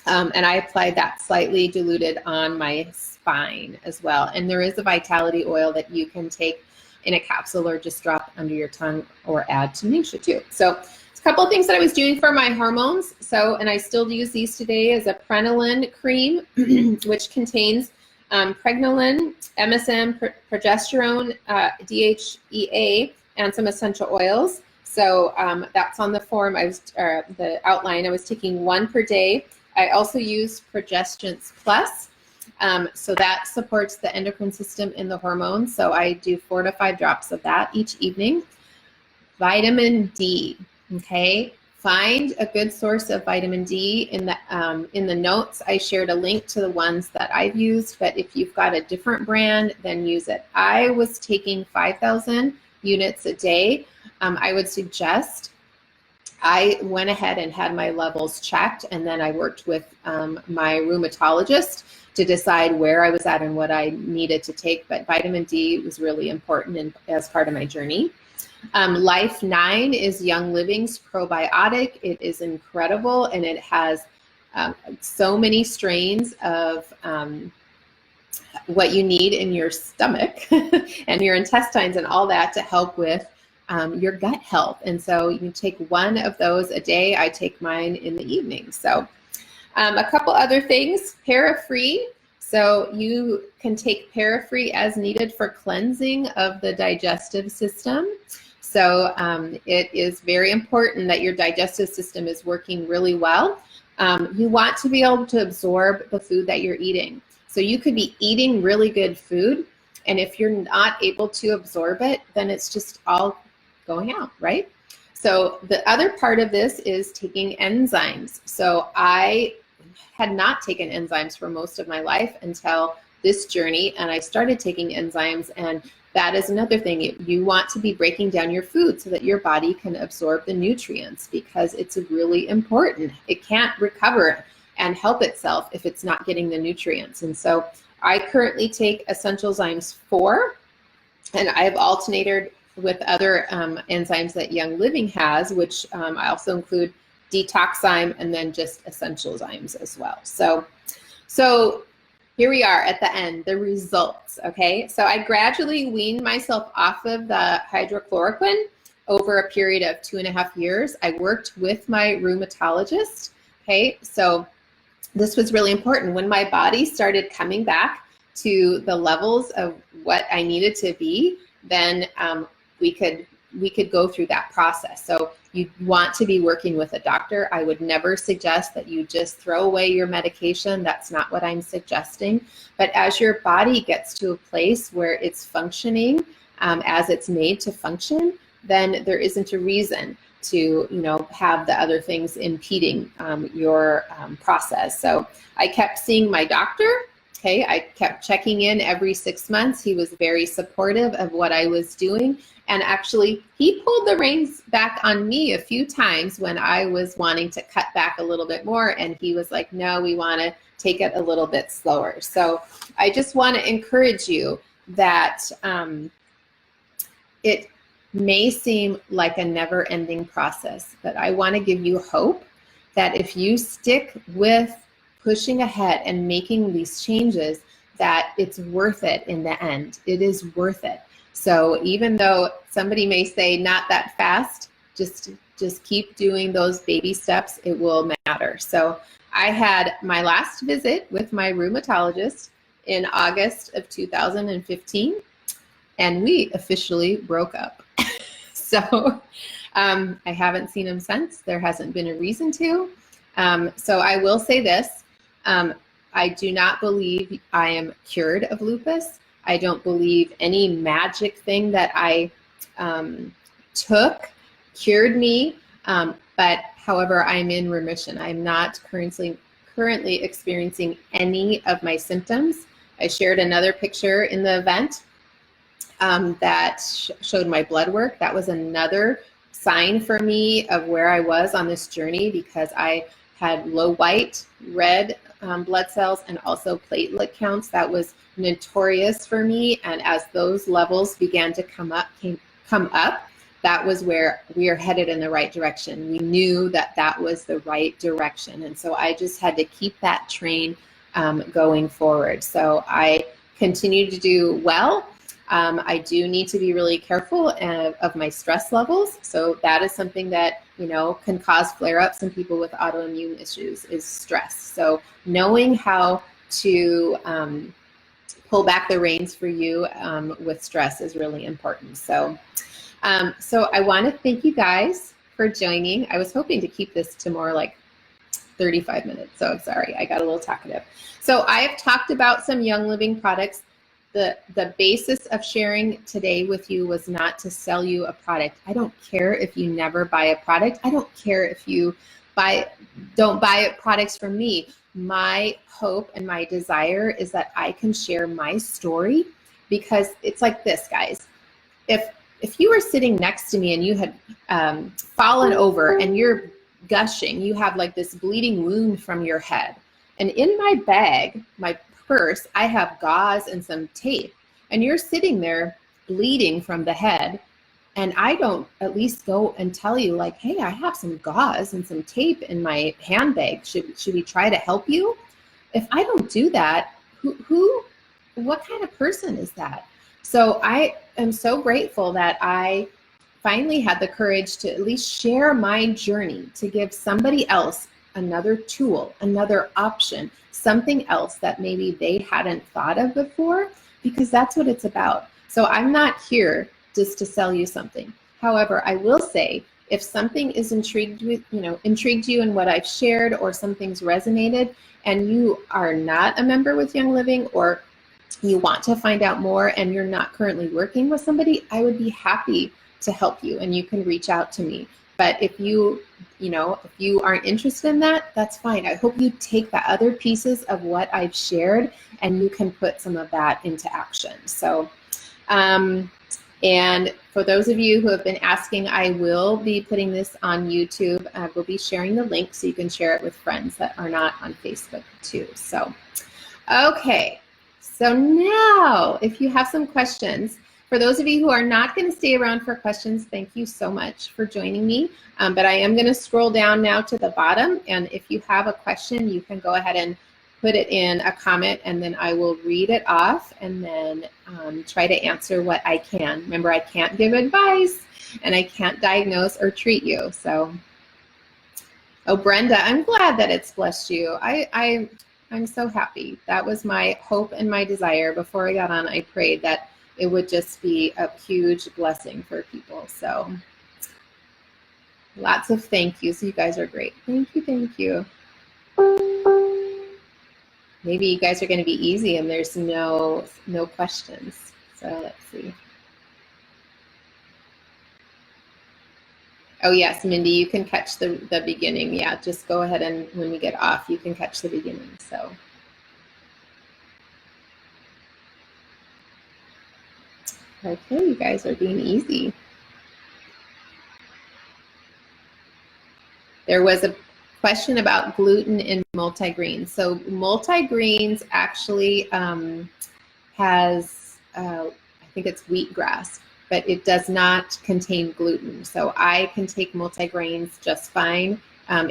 and I applied that slightly diluted on my spine as well. And there is a vitality oil that you can take in a capsule or just drop under your tongue or add to Ningxia too. So a couple of things that I was doing for my hormones. So, and I still use these today, as a prenolin cream, which contains pregnenolone, MSM, progesterone, DHEA, and some essential oils. So that's on the form. The outline. I was taking 1 per day. I also use Progestance Plus. So that supports the endocrine system and the hormones. So I do 4 to 5 drops of that each evening. Vitamin D. Okay. Find a good source of vitamin D. In the notes, I shared a link to the ones that I've used, but if you've got a different brand, then use it. I was taking 5,000 units a day. I would suggest, I went ahead and had my levels checked, and then I worked with my rheumatologist to decide where I was at and what I needed to take. But vitamin D was really important as part of my journey. Life 9 is Young Living's probiotic. It is incredible, and it has so many strains of what you need in your stomach and your intestines and all that to help with your gut health. And so you can take 1 of those a day. I take mine in the evening. So a couple other things, para-free. So you can take para-free as needed for cleansing of the digestive system. So it is very important that your digestive system is working really well. You want to be able to absorb the food that you're eating. So you could be eating really good food, and if you're not able to absorb it, then it's just all going out, right? So the other part of this is taking enzymes. So I had not taken enzymes for most of my life until this journey, and I started taking enzymes, and that is another thing. You want to be breaking down your food so that your body can absorb the nutrients, because it's really important. It can't recover and help itself if it's not getting the nutrients. And so I currently take Essential Zymes 4, and I've alternated with other enzymes that Young Living has, which I also include Detoxzyme and then just Essential Zymes as well. So here we are at the end, the results, okay? So I gradually weaned myself off of the hydrochloroquine over a period of 2.5 years. I worked with my rheumatologist, okay? So this was really important. When my body started coming back to the levels of what I needed to be, then we could go through that process. So you want to be working with a doctor. I would never suggest that you just throw away your medication. That's not what I'm suggesting. But as your body gets to a place where it's functioning as it's made to function, then there isn't a reason to have the other things impeding your process. So I kept seeing my doctor. Okay, I kept checking in every 6 months. He was very supportive of what I was doing. And actually, he pulled the reins back on me a few times when I was wanting to cut back a little bit more. And he was like, no, we want to take it a little bit slower. So I just want to encourage you that it may seem like a never-ending process, but I want to give you hope that if you stick with pushing ahead and making these changes, that it's worth it in the end. It is worth it. So even though somebody may say not that fast, just keep doing those baby steps. It will matter. So I had my last visit with my rheumatologist in August of 2015, and we officially broke up. So I haven't seen him since. There hasn't been a reason to. So I will say this. I do not believe I am cured of lupus. I don't believe any magic thing that I took cured me. But however, I'm in remission. I'm not currently experiencing any of my symptoms. I shared another picture in the event that showed my blood work. That was another sign for me of where I was on this journey, because I had low white, red blood cells and also platelet counts. That was notorious for me. And as those levels began to come up, that was where we are headed in the right direction. We knew that that was the right direction. And so I just had to keep that train going forward. So I continue to do well. I do need to be really careful of my stress levels. So that is something that, you know, can cause flare-ups in people with autoimmune issues, is stress. So knowing how to pull back the reins for you with stress is really important. So I want to thank you guys for joining. I was hoping to keep this to more like 35 minutes. So I'm sorry, I got a little talkative. So I have talked about some Young Living products. The basis of sharing today with you was not to sell you a product. I don't care if you never buy a product. I don't care if you don't buy products from me. My hope and my desire is that I can share my story, because it's like this, guys. If you were sitting next to me and you had fallen over and you're gushing, you have like this bleeding wound from your head, and in my bag, my purse, I have gauze and some tape, and you're sitting there bleeding from the head, and I don't at least go and tell you like, hey, I have some gauze and some tape in my handbag. Should we try to help you? If I don't do that, what kind of person is that? So I am so grateful that I finally had the courage to at least share my journey, to give somebody else another tool, another option, something else that maybe they hadn't thought of before, because that's what it's about. So I'm not here just to sell you something. However, I will say, if something is intrigued you in what I've shared, or something's resonated, and you are not a member with Young Living, or you want to find out more and you're not currently working with somebody, I would be happy to help you, and you can reach out to me. But if you aren't interested in that, that's fine. I hope you take the other pieces of what I've shared and you can put some of that into action. So, and for those of you who have been asking, I will be putting this on YouTube. We'll be sharing the link so you can share it with friends that are not on Facebook too. So, okay. So now, if you have some questions, for those of you who are not going to stay around for questions, thank you so much for joining me. But I am going to scroll down now to the bottom, and if you have a question, you can go ahead and put it in a comment, and then I will read it off and then try to answer what I can. Remember, I can't give advice and I can't diagnose or treat you. So, oh, Brenda, I'm glad that it's blessed you. I'm so happy. That was my hope and my desire. Before I got on, I prayed that it would just be a huge blessing for people. So lots of thank yous. You guys are great. Thank you, thank you. Maybe you guys are going to be easy and there's no questions. So let's see. Oh yes, Mindy, you can catch the beginning. Yeah, just go ahead, and when we get off, you can catch the beginning. So. Okay, you guys are being easy. There was a question about gluten in multigreens. So multigreens actually has, I think it's wheatgrass, but it does not contain gluten. So I can take multigrains just fine. I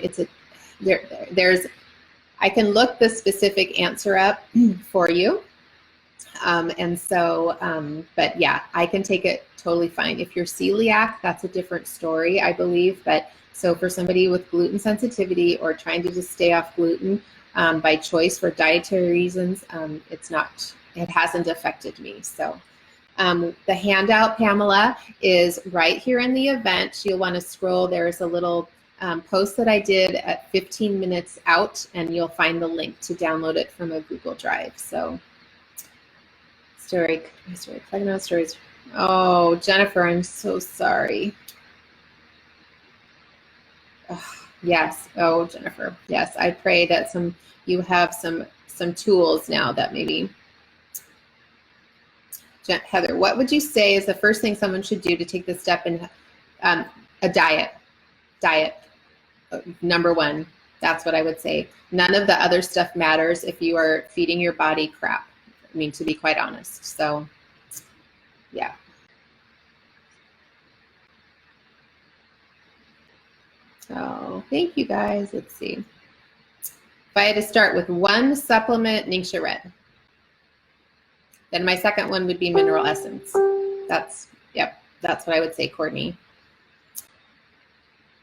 can look the specific answer up for you. But yeah, I can take it totally fine. If you're celiac, that's a different story, I believe. But so for somebody with gluten sensitivity or trying to just stay off gluten by choice for dietary reasons, it hasn't affected me. So the handout, Pamela, is right here in the event. You'll want to scroll. There's a little post that I did at 15 minutes out, and you'll find the link to download it from a Google Drive. So stories. Oh, Jennifer, I'm so sorry. Oh, yes. Oh, Jennifer. Yes. I pray that you have some tools now that maybe. Heather, what would you say is the first thing someone should do to take this step in a diet? Number one. That's what I would say. None of the other stuff matters if you are feeding your body crap. I mean, to be quite honest. So, yeah. Oh, thank you guys. Let's see. If I had to start with one supplement, Ningxia Red. Then my second one would be Mineral Essence. That's what I would say, Courtney.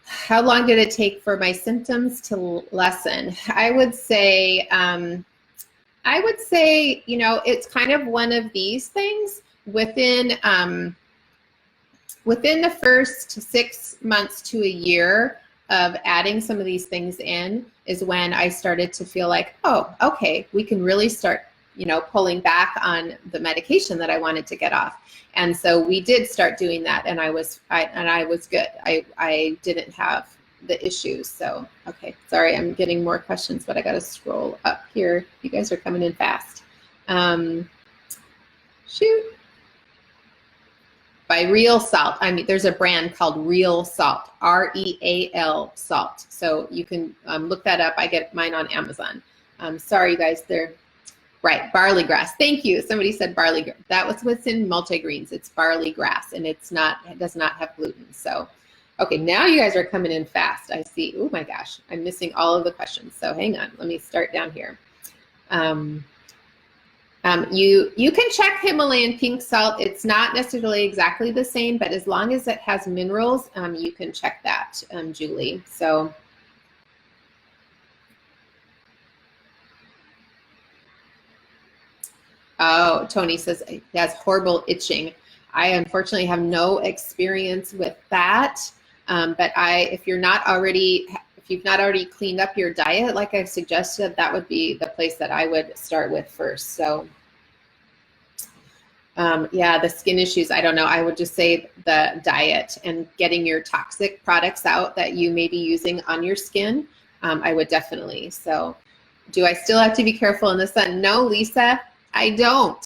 How long did it take for my symptoms to lessen? I would say, you know, it's kind of one of these things within the first 6 months to a year of adding some of these things in is when I started to feel like, oh, okay, we can really start, you know, pulling back on the medication that I wanted to get off. And so we did start doing that, and I was good. I didn't have the issues. So, okay, sorry, I'm getting more questions, but I got to scroll up here. You guys are coming in fast. Shoot. By Real Salt. I mean, there's a brand called Real Salt, REAL Salt. So you can look that up. I get mine on Amazon. Sorry, you guys, they're right. Barley grass. Thank you. Somebody said barley grass. That was what's in multigreens. It's barley grass, and it does not have gluten. So, okay, now you guys are coming in fast. I see. Oh my gosh, I'm missing all of the questions. So hang on. Let me start down here. You can check Himalayan pink salt. It's not necessarily exactly the same, but as long as it has minerals, you can check that, Julie. So, oh, Tony says he has horrible itching. I unfortunately have no experience with that, but if you've not already cleaned up your diet, like I've suggested, that would be the place that I would start with first. So, yeah, the skin issues, I don't know. I would just say the diet and getting your toxic products out that you may be using on your skin. I would definitely. So, do I still have to be careful in the sun? No, Lisa, I don't.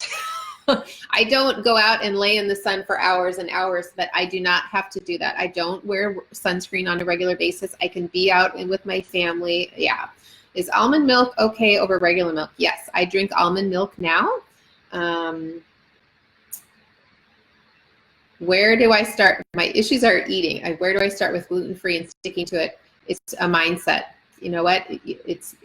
I don't go out and lay in the sun for hours and hours, but I do not have to do that. I don't wear sunscreen on a regular basis. I can be out and with my family. Yeah. Is almond milk okay over regular milk? Yes, I drink almond milk now. Where do I start? My issues are eating. Where do I start with gluten-free and sticking to it? It's a mindset. You know what? It's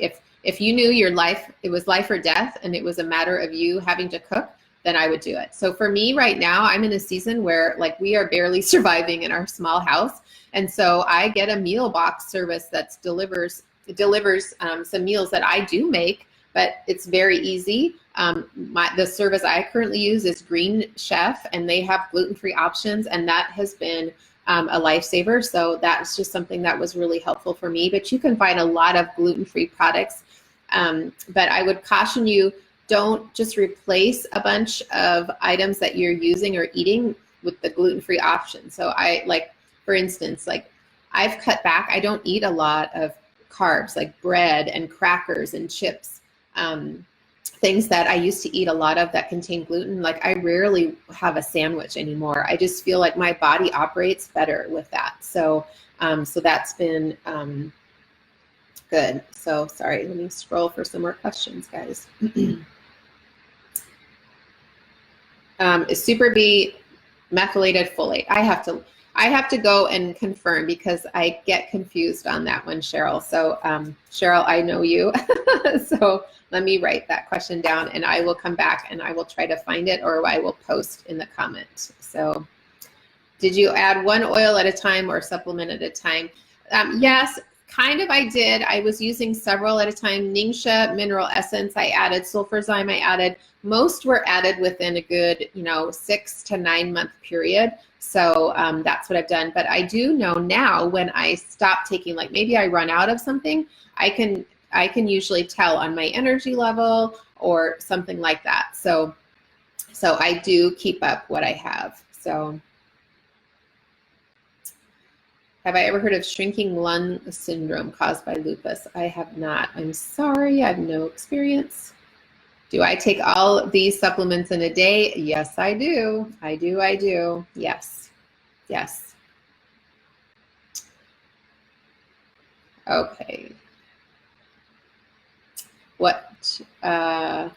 if you knew your life, it was life or death, and it was a matter of you having to cook, then I would do it. So for me right now, I'm in a season where like we are barely surviving in our small house. And so I get a meal box service that delivers some meals that I do make, but it's very easy. The service I currently use is Green Chef, and they have gluten-free options, and that has been a lifesaver. So that's just something that was really helpful for me. But you can find a lot of gluten-free products. But I would caution you, don't just replace a bunch of items that you're using or eating with the gluten-free option. So for instance, I've cut back. I don't eat a lot of carbs like bread and crackers and chips. Things that I used to eat a lot of that contain gluten, like I rarely have a sandwich anymore. I just feel like my body operates better with that. So, so that's been good. So sorry, let me scroll for some more questions, guys. Is Super B methylated folate? I have to, I have to go and confirm because I get confused on that one, Cheryl. So Cheryl, I know you. So let me write that question down and I will come back and I will try to find it, or I will post in the comment. So did you add one oil at a time or supplement at a time? Yes, kind of I did. I was using several at a time. Ningxia mineral essence I added, sulfurzyme I added. Most were added within a good, 6 to 9 month period. So that's what I've done. But I do know now when I stop taking, like maybe I run out of something, I can usually tell on my energy level or something like that. So I do keep up what I have. So have I ever heard of shrinking lung syndrome caused by lupus? I have not. I'm sorry, I have no experience. Do I take all these supplements in a day? Yes, I do. I do. Yes. Okay. What, the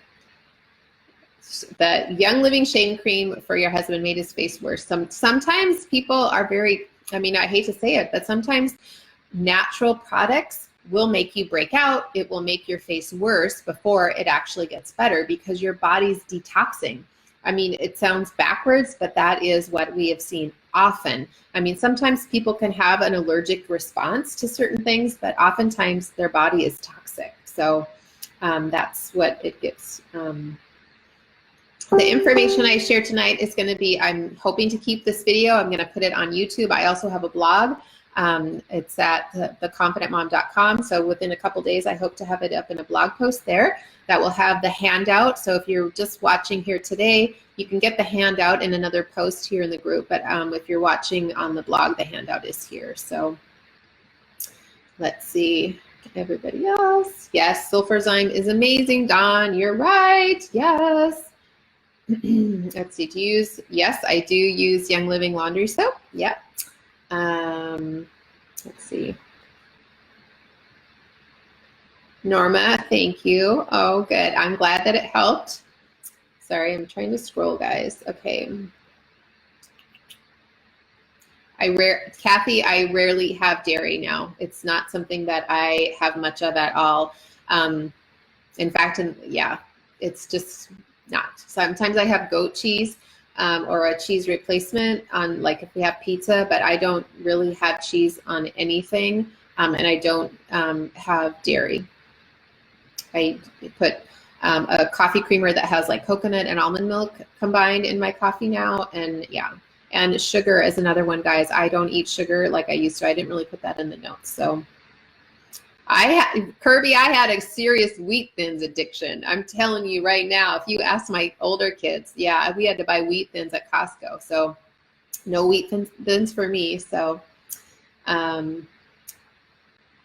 Young Living Shame Cream for your husband made his face worse. Sometimes people are very, I hate to say it, but sometimes natural products will make you break out. It will make your face worse before it actually gets better because your body's detoxing. It sounds backwards, but that is what we have seen often. Sometimes people can have an allergic response to certain things, but oftentimes their body is toxic. So that's what it gets. The information I share tonight is going to be, I'm hoping to keep this video. I'm going to put it on YouTube. I also have a blog. It's at theconfidentmom.com. So within a couple days, I hope to have it up in a blog post there that will have the handout. So if you're just watching here today, you can get the handout in another post here in the group. But if you're watching on the blog, the handout is here. So let's see. Everybody else. Yes, sulfurzyme is amazing, Dawn. You're right. Yes. Let's see, yes, I do use Young Living laundry soap. Yep. Let's see. Norma, thank you. Oh, good. I'm glad that it helped. Sorry, I'm trying to scroll, guys. Okay. Kathy, I rarely have dairy now. It's not something that I have much of at all. In fact, yeah, it's just not. Sometimes I have goat cheese or a cheese replacement on, like if we have pizza, but I don't really have cheese on anything, and I don't have dairy. I put a coffee creamer that has like coconut and almond milk combined in my coffee now, and yeah. And sugar is another one, guys. I don't eat sugar like I used to. I didn't really put that in the notes. So Kirby, I had a serious wheat thins addiction. I'm telling you right now, if you ask my older kids, yeah, we had to buy wheat thins at Costco. So no wheat thins for me. So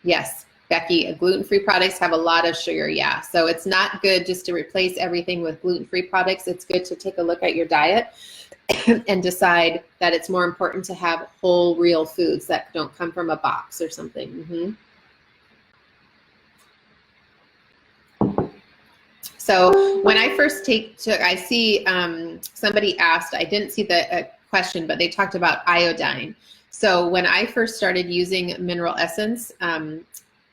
yes, Becky, gluten-free products have a lot of sugar. Yeah, so it's not good just to replace everything with gluten-free products. It's good to take a look at your diet and decide that it's more important to have whole, real foods that don't come from a box or something. So when I first I see somebody asked, I didn't see the question, but they talked about iodine. So when I first started using mineral essence,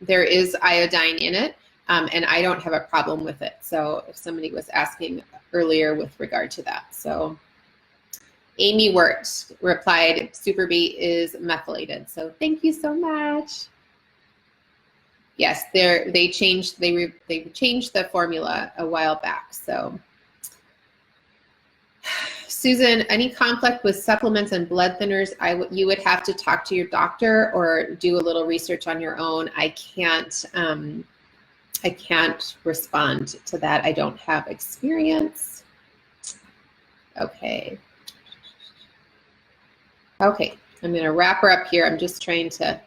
there is iodine in it, and I don't have a problem with it. So if somebody was asking earlier with regard to that. So Amy Wirt replied, Superbeet is methylated. So thank you so much. Yes, they changed the formula a while back. So Susan, any conflict with supplements and blood thinners, you would have to talk to your doctor or do a little research on your own. I can't respond to that. I don't have experience. Okay. Okay, I'm going to wrap her up here. I'm just trying to.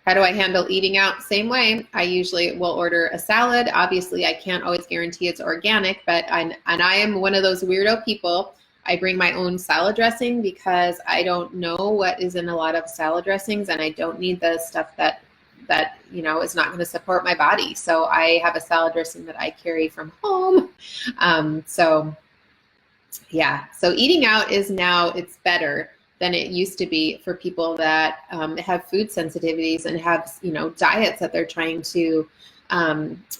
How do I handle eating out? Same way. I usually will order a salad. Obviously, I can't always guarantee it's organic, but I am one of those weirdo people. I bring my own salad dressing because I don't know what is in a lot of salad dressings, and I don't need the stuff that is not going to support my body. So I have a salad dressing that I carry from home. So yeah, so eating out is now, it's better. than it used to be for people that have food sensitivities and have, diets that they're trying to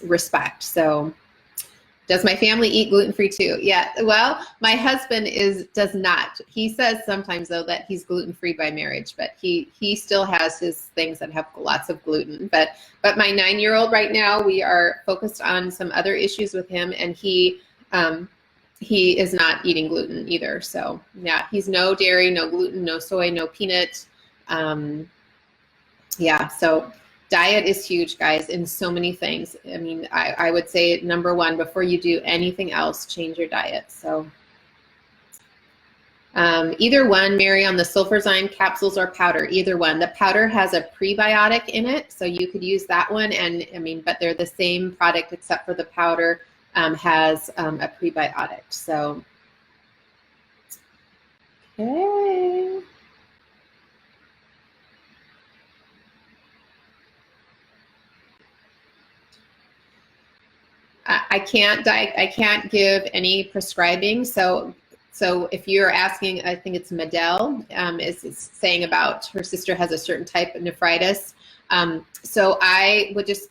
respect. So does my family eat gluten-free too? Yeah, well, my husband does not. He says sometimes though that he's gluten-free by marriage, but he still has his things that have lots of gluten. But my 9-year-old right now, we are focused on some other issues with him, and he is not eating gluten either. So yeah, he's no dairy, no gluten, no soy, no peanut. Yeah, so diet is huge, guys, in so many things. I mean, I would say number one, before you do anything else, change your diet. So either one, Mary, on the Sulfurzyme capsules or powder, either one. The powder has a prebiotic in it, so you could use that one. And I mean, but they're the same product except for the powder has a prebiotic. So, okay. I can't give any prescribing. So if you're asking, I think it's Medell is saying about her sister has a certain type of nephritis. So I would just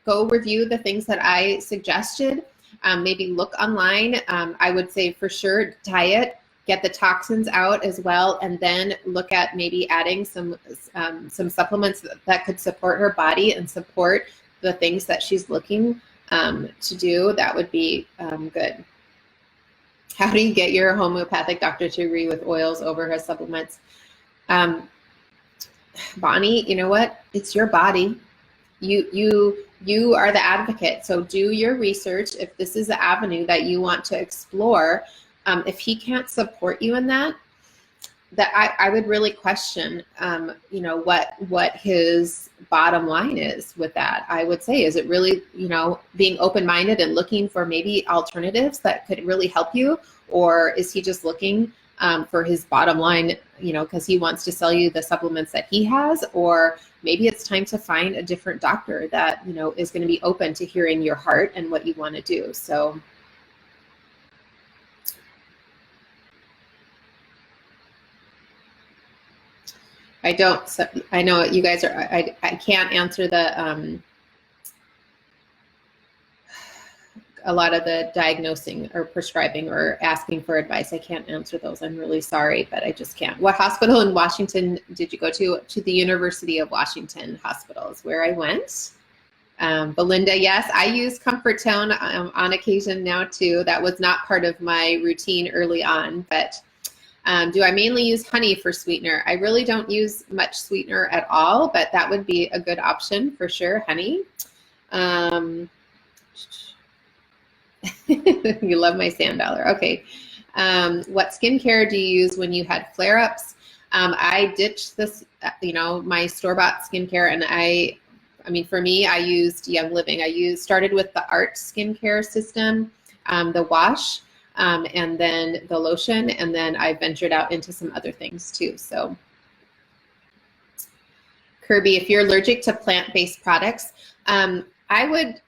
go review the things that I suggested. Maybe look online. I would say for sure diet, get the toxins out as well, and then look at maybe adding some supplements that could support her body and support the things that she's looking to do. That would be good. How do you get your homeopathic doctor to agree with oils over her supplements? Bonnie, you know what? It's your body. You are the advocate. So do your research. If this is the avenue that you want to explore, if he can't support you in that I would really question, what his bottom line is with that. I would say, is it really, being open-minded and looking for maybe alternatives that could really help you? Or is he just looking for his bottom line, because he wants to sell you the supplements that he has? Or maybe it's time to find a different doctor that, is going to be open to hearing your heart and what you want to do. So I know you guys are, I can't answer the, a lot of the diagnosing or prescribing or asking for advice. I can't answer those. I'm really sorry, but I just can't. What hospital in Washington did you go to? To the University of Washington Hospital is where I went. Belinda, yes, I use Comfort Tone on occasion now too. That was not part of my routine early on, but do I mainly use honey for sweetener? I really don't use much sweetener at all, but that would be a good option for sure, honey. You love my sand dollar. Okay. What skincare do you use when you had flare-ups? I ditched this, my store-bought skincare, and I mean, for me, I used Young Living. Started with the Art skincare system, the wash, and then the lotion, and then I ventured out into some other things too. So Kirby, if you're allergic to plant-based products, I would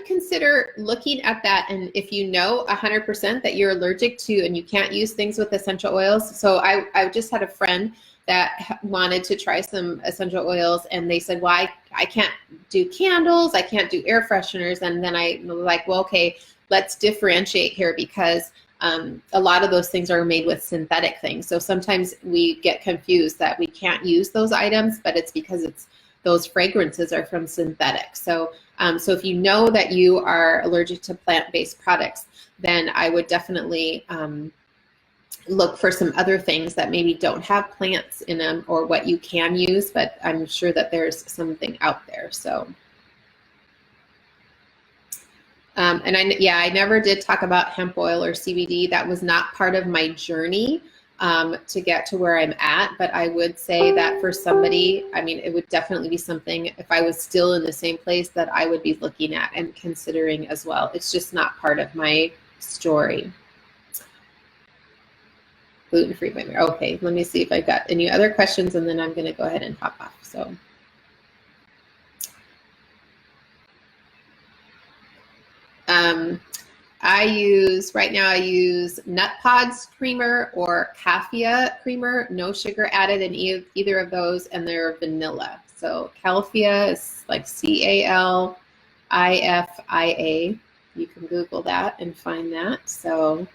consider looking at that. And if you know 100% that you're allergic to and you can't use things with essential oils. So I just had a friend that wanted to try some essential oils, and they said, well, I can't do candles, I can't do air fresheners. And then I was like, well, okay, let's differentiate here, because a lot of those things are made with synthetic things. So sometimes we get confused that we can't use those items, but it's because those fragrances are from synthetic. So if you know that you are allergic to plant-based products, then I would definitely look for some other things that maybe don't have plants in them, or what you can use, but I'm sure that there's something out there. So, and I never did talk about hemp oil or CBD. That was not part of my journey to get to where I'm at, but I would say that for somebody, I mean, it would definitely be something, if I was still in the same place, that I would be looking at and considering as well. It's just not part of my story. Gluten-free by Mary. Okay, let me see if I've got any other questions, and then I'm going to go ahead and hop off. So, right now I use Nut Pods creamer or Califia creamer, no sugar added in either of those, and they're vanilla. So Califia is like Califia. You can Google that and find that. So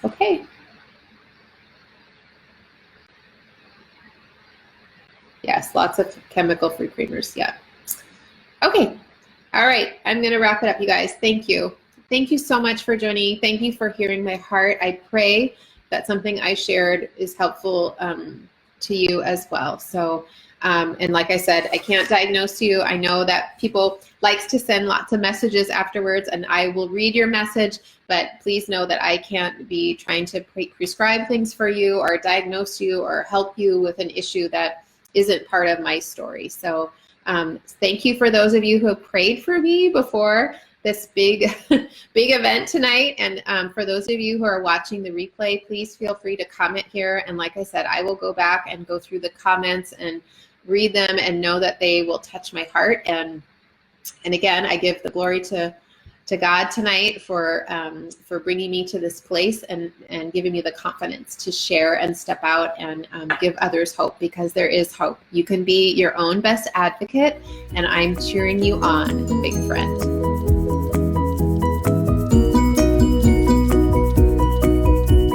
okay. Yes, lots of chemical-free creamers, yeah. Okay, all right, I'm gonna wrap it up, you guys. Thank you. Thank you so much for joining. Thank you for hearing my heart. I pray that something I shared is helpful to you as well. So, and like I said, I can't diagnose you. I know that people likes to send lots of messages afterwards, and I will read your message, but please know that I can't be trying to prescribe things for you or diagnose you or help you with an issue that isn't part of my story. So thank you for those of you who have prayed for me before this big event tonight. And for those of you who are watching the replay, please feel free to comment here. And like I said, I will go back and go through the comments and read them and know that they will touch my heart. And again, I give the glory to God tonight for bringing me to this place and giving me the confidence to share and step out and give others hope, because there is hope. You can be your own best advocate, and I'm cheering you on, big friend.